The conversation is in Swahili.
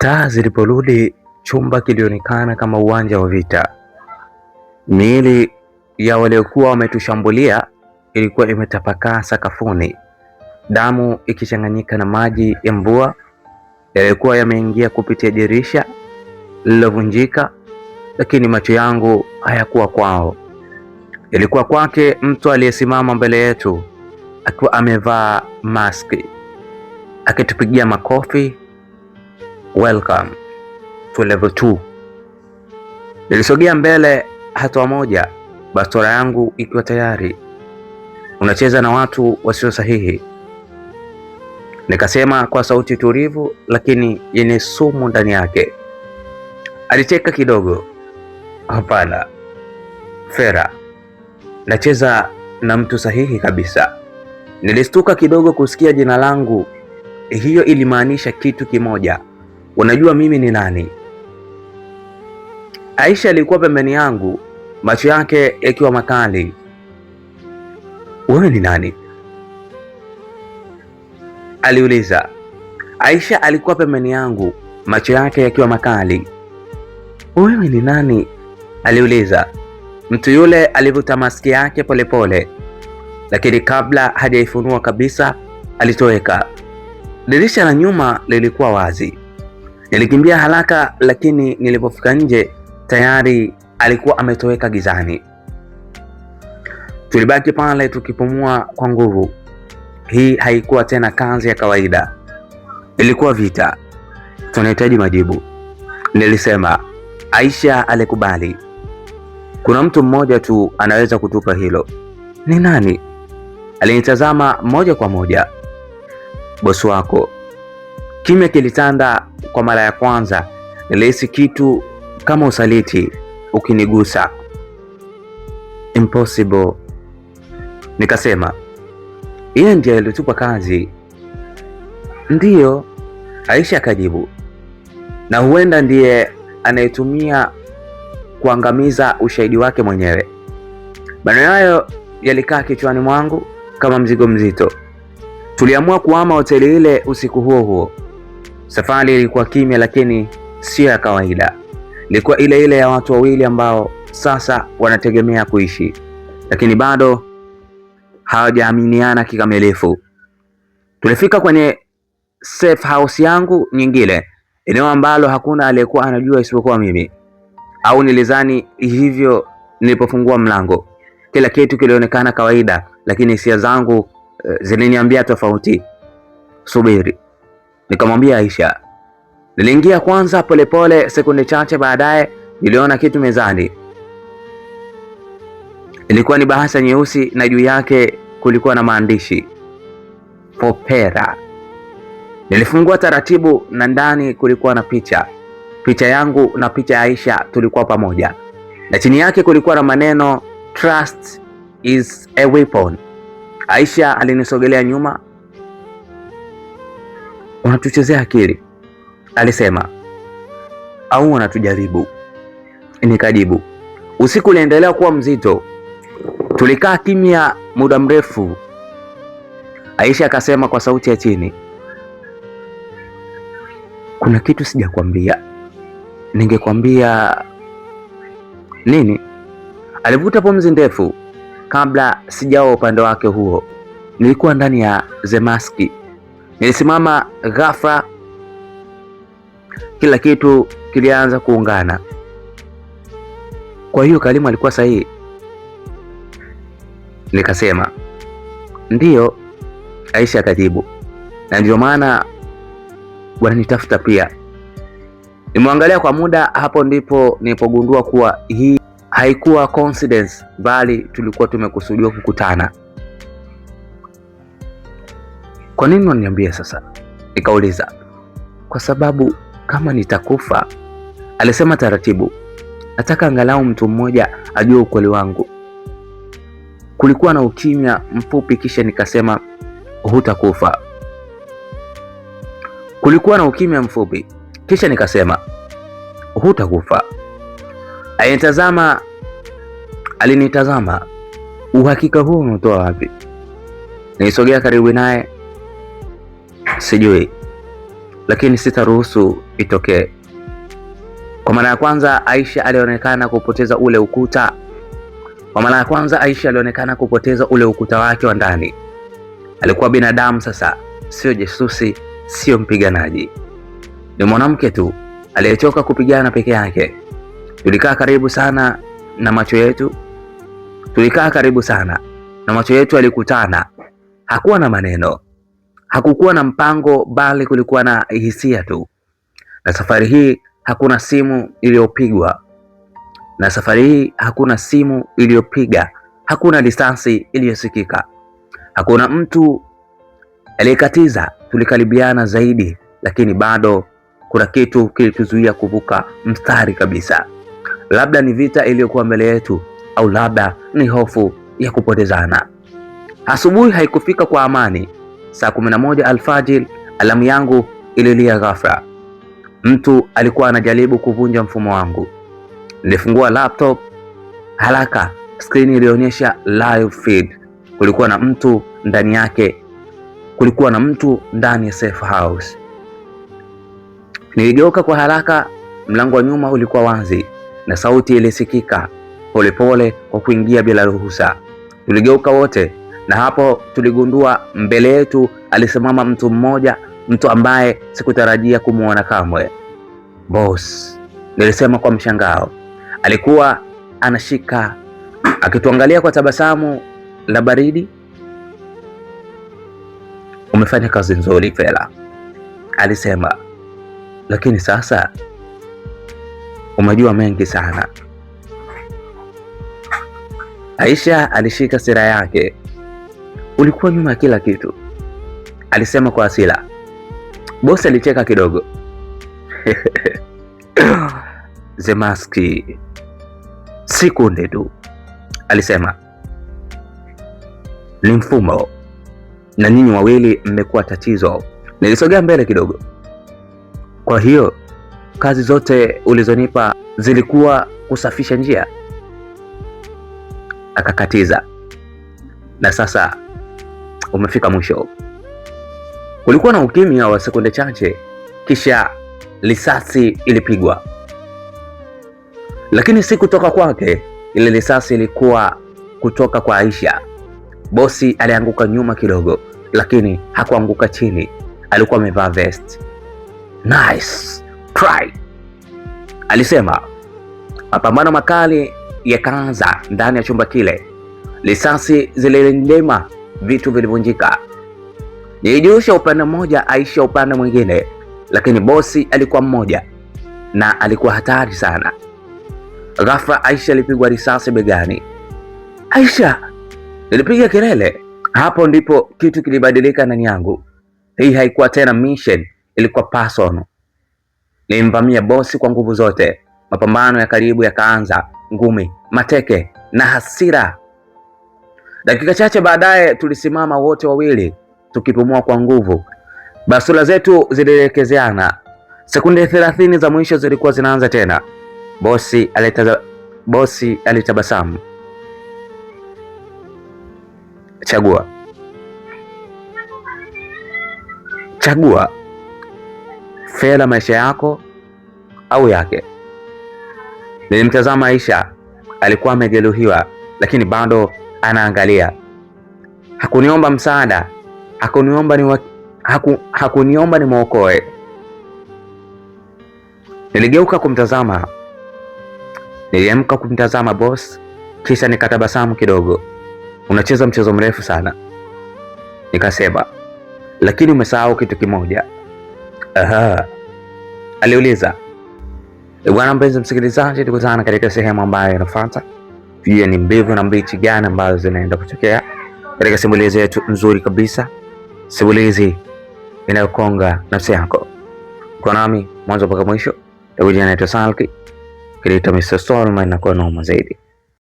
Taa ziliporudi, chumba kilionekana kama uwanja wa vita. Miili ya waliokuwa wametushambulia ilikuwa imetapakaa sakafuni, damu ikichanganyika na maji ya mvua yaliyokuwa yameingia kupitia dirisha lililovunjika. Lakini macho yangu hayakuwa kwao, ilikuwa kwake mtu aliyesimama mbele yetu akiwa amevaa maski, akitupigia makofi. Welcome to level 2. Nilisogea mbele hatua moja, bastola yangu ikiwa tayari. Unacheza na watu wasio sahihi, nikasema kwa sauti tulivu lakini yenye sumu ndani yake. Alicheka kidogo. Hapana Fera, nacheza na mtu sahihi kabisa. Nilistuka kidogo kusikia jina langu. Hiyo ilimaanisha kitu kimoja. Unajua mimi ni nani? Aisha alikuwa pembeni yangu, macho yake yakiwa makali. Wewe ni nani? Aliuliza. Aisha alikuwa pembeni yangu, macho yake yakiwa makali. Wewe ni nani? Aliuliza. Mtu yule alivuta maski yake polepole, lakini kabla hajaifunua kabisa alitoweka. Dirisha la nyuma lilikuwa wazi. Nilikimbia haraka, lakini nilipofika nje tayari alikuwa ametoweka gizani. Tulibaki pale tukipumua kwa nguvu. Hii haikuwa tena kazi ya kawaida, ilikuwa vita. Tunahitaji majibu, nilisema. Aisha alikubali. Kuna mtu mmoja tu anaweza kutupa hilo. Ni nani? Alinitazama moja kwa moja. Bosi wako. Kimya kilitanda kwa mara ya kwanza. Nilihisi kitu kama usaliti ukinigusa. Impossible, nikasema. Yeye ndiye alitupa kazi. Ndiyo, Aisha akajibu. Na huenda ndiye anayetumia kuangamiza ushahidi wake mwenyewe. Maneno hayo yalikaa kichwani mwangu kama mzigo mzito. Tuliamua kuhama hoteli ile usiku huo huo. Safari ilikuwa kimya, lakini sio ya kawaida. Ilikuwa ile ile ya watu wawili ambao sasa wanategemea kuishi, lakini bado hawajaaminiana kikamilifu. Tulifika kwenye safe house yangu nyingine, eneo ambalo hakuna aliyekuwa anajua isipokuwa mimi, au nilizani hivyo. Nilipofungua mlango, kila kitu kilionekana kawaida, lakini hisia zangu ziliniambia tofauti. Subiri, nikamwambia Aisha. Niliingia kwanza polepole. Sekunde chache baadaye niliona kitu mezani. Ilikuwa ni bahasha nyeusi na juu yake kulikuwa na maandishi Popera. Nilifungua taratibu na ndani kulikuwa na picha yangu na picha ya Aisha. Tulikuwa pamoja, na chini yake kulikuwa na maneno Trust is a weapon. Aisha alinisogelea nyuma. Unatuchezea akili, alisema, au unatujaribu? Nikajibu. Usiku uliendelea kuwa mzito. Tulikaa kimya muda mrefu. Aisha akasema kwa sauti ya chini, kuna kitu sijakwambia. Ningekwambia nini? Alivuta pumzi ndefu. Kabla sijawa upande wake huo, nilikuwa ndani ya Zemaski. Nilisimama ghafla, kila kitu kilianza kuungana. Kwa hiyo Kalimu alikuwa sahihi? Nikasema, ndiyo. Aisha akajibu, na ndio maana wananitafuta pia. Nimwangalia kwa muda. Hapo ndipo nilipogundua kuwa hii haikuwa coincidence, bali tulikuwa tumekusudiwa kukutana. Kwa nini unaniambia sasa? Nikauliza. Kwa sababu kama nitakufa, alisema taratibu, nataka angalau mtu mmoja ajue ukweli wangu. Kulikuwa na ukimya mfupi, kisha nikasema, hutakufa. Kulikuwa na ukimya mfupi, kisha nikasema, hutakufa. Alinitazama. Uhakika huo unatoa wapi? Nilisogea karibu naye. Sijui, lakini sitaruhusu itokee. Kwa mara ya kwanza Aisha alionekana kupoteza ule ukuta. Kwa mara ya kwanza Aisha alionekana kupoteza ule ukuta wake wa ndani. Alikuwa binadamu sasa, sio jasusi, sio mpiganaji. Ni mwanamke tu aliyechoka kupigana peke yake. Tulikaa karibu sana na macho yetu yalikutana. Hakuwa na maneno, hakukuwa na mpango, bali kulikuwa na hisia tu. Na safari hii hakuna simu iliyopiga, hakuna risasi iliyosikika, hakuna mtu aliyekatiza. Tulikaribiana zaidi, lakini bado kuna kitu kilituzuia kuvuka mstari kabisa. Labda ni vita iliyokuwa mbele yetu, au labda ni hofu ya kupotezana. Asubuhi haikufika kwa amani. Saa 11 alfajiri alamu yangu ililia ghafla. Mtu alikuwa anajaribu kuvunja mfumo wangu. Nilifungua laptop haraka. Skrini ilionyesha live feed. Kulikuwa na mtu ndani ya safe house. Niligeuka kwa haraka. Mlango wa nyuma ulikuwa wazi na sauti ilisikika polepole kwa kuingia bila ruhusa. Tuligeuka wote, na hapo tuligundua mbele yetu alisimama mtu mmoja, mtu ambaye sikutarajia kumuona kamwe. Boss, nilisema kwa mshangao. Alikuwa anashika, akituangalia kwa tabasamu la baridi. Umefanya kazi nzuri Fela, alisema, lakini sasa umejua mengi sana. Aisha alishika sira yake. Ulikuwa nyuma ya kila kitu, alisema kwa hasira. Bosi alicheka kidogo. Zemaski, sekunde tu, alisema. Ni mfumo, na nyinyi wawili mmekuwa tatizo. Nilisogea mbele kidogo. Kwa hiyo kazi zote ulizonipa zilikuwa kusafisha njia? Akakatiza. Na sasa umefika mwisho. Kulikuwa na ukimya wa sekunde chache, kisha risasi ilipigwa. Lakini si kutoka kwake. Ile risasi ilikuwa kutoka kwa Aisha. Bosi alianguka nyuma kidogo, lakini hakuanguka chini. Alikuwa amevaa vest. Nice try, alisema. Mapambano makali yakaanza ndani ya chumba kile. Risasi zililindima, vitu vilivunjika. Nilijusha upande mmoja, Aisha upande mwingine, lakini bosi alikuwa mmoja na alikuwa hatari sana. Ghafla Aisha alipigwa risasi begani. Aisha! Nilipiga kelele. Hapo ndipo kitu kilibadilika ndani yangu. Hii haikuwa tena mission, ilikuwa personal. Nilimvamia bosi kwa nguvu zote. Mapambano ya karibu yakaanza, ngumi, mateke na hasira. Dakika chache baadaye tulisimama wote wawili, tukipumua kwa nguvu. Basula zetu zilielekezeana. Sekunde 30 za mwisho zilikuwa zinaanza tena. Bosi alitabasamu. Chagua Fela, maisha yako au yake. Nilimtazama Aisha. Alikuwa amejeruhiwa, lakini bado anaangalia. Hakuniomba msaada, hakuniomba nimwokoe. Niligeuka kumtazama. Niliamka kumtazama boss, kisha nikatabasamu kidogo. Unacheza mchezo mrefu sana, nikasema, lakini umesahau kitu kimoja. Aha, aliuliza. Bwana mpenzi msikilizaji, tukutana katika sehemu ambayo inafuata. Pia ni mbivu na mbichi gani ambazo zinaenda kutokea katika simulizi yetu nzuri kabisa, simulizi inayokonga nafsi yako. Kwa nami mwanzo mpaka mwisho. Naitwa Salki, Mr. Stallman, na kwa noma zaidi.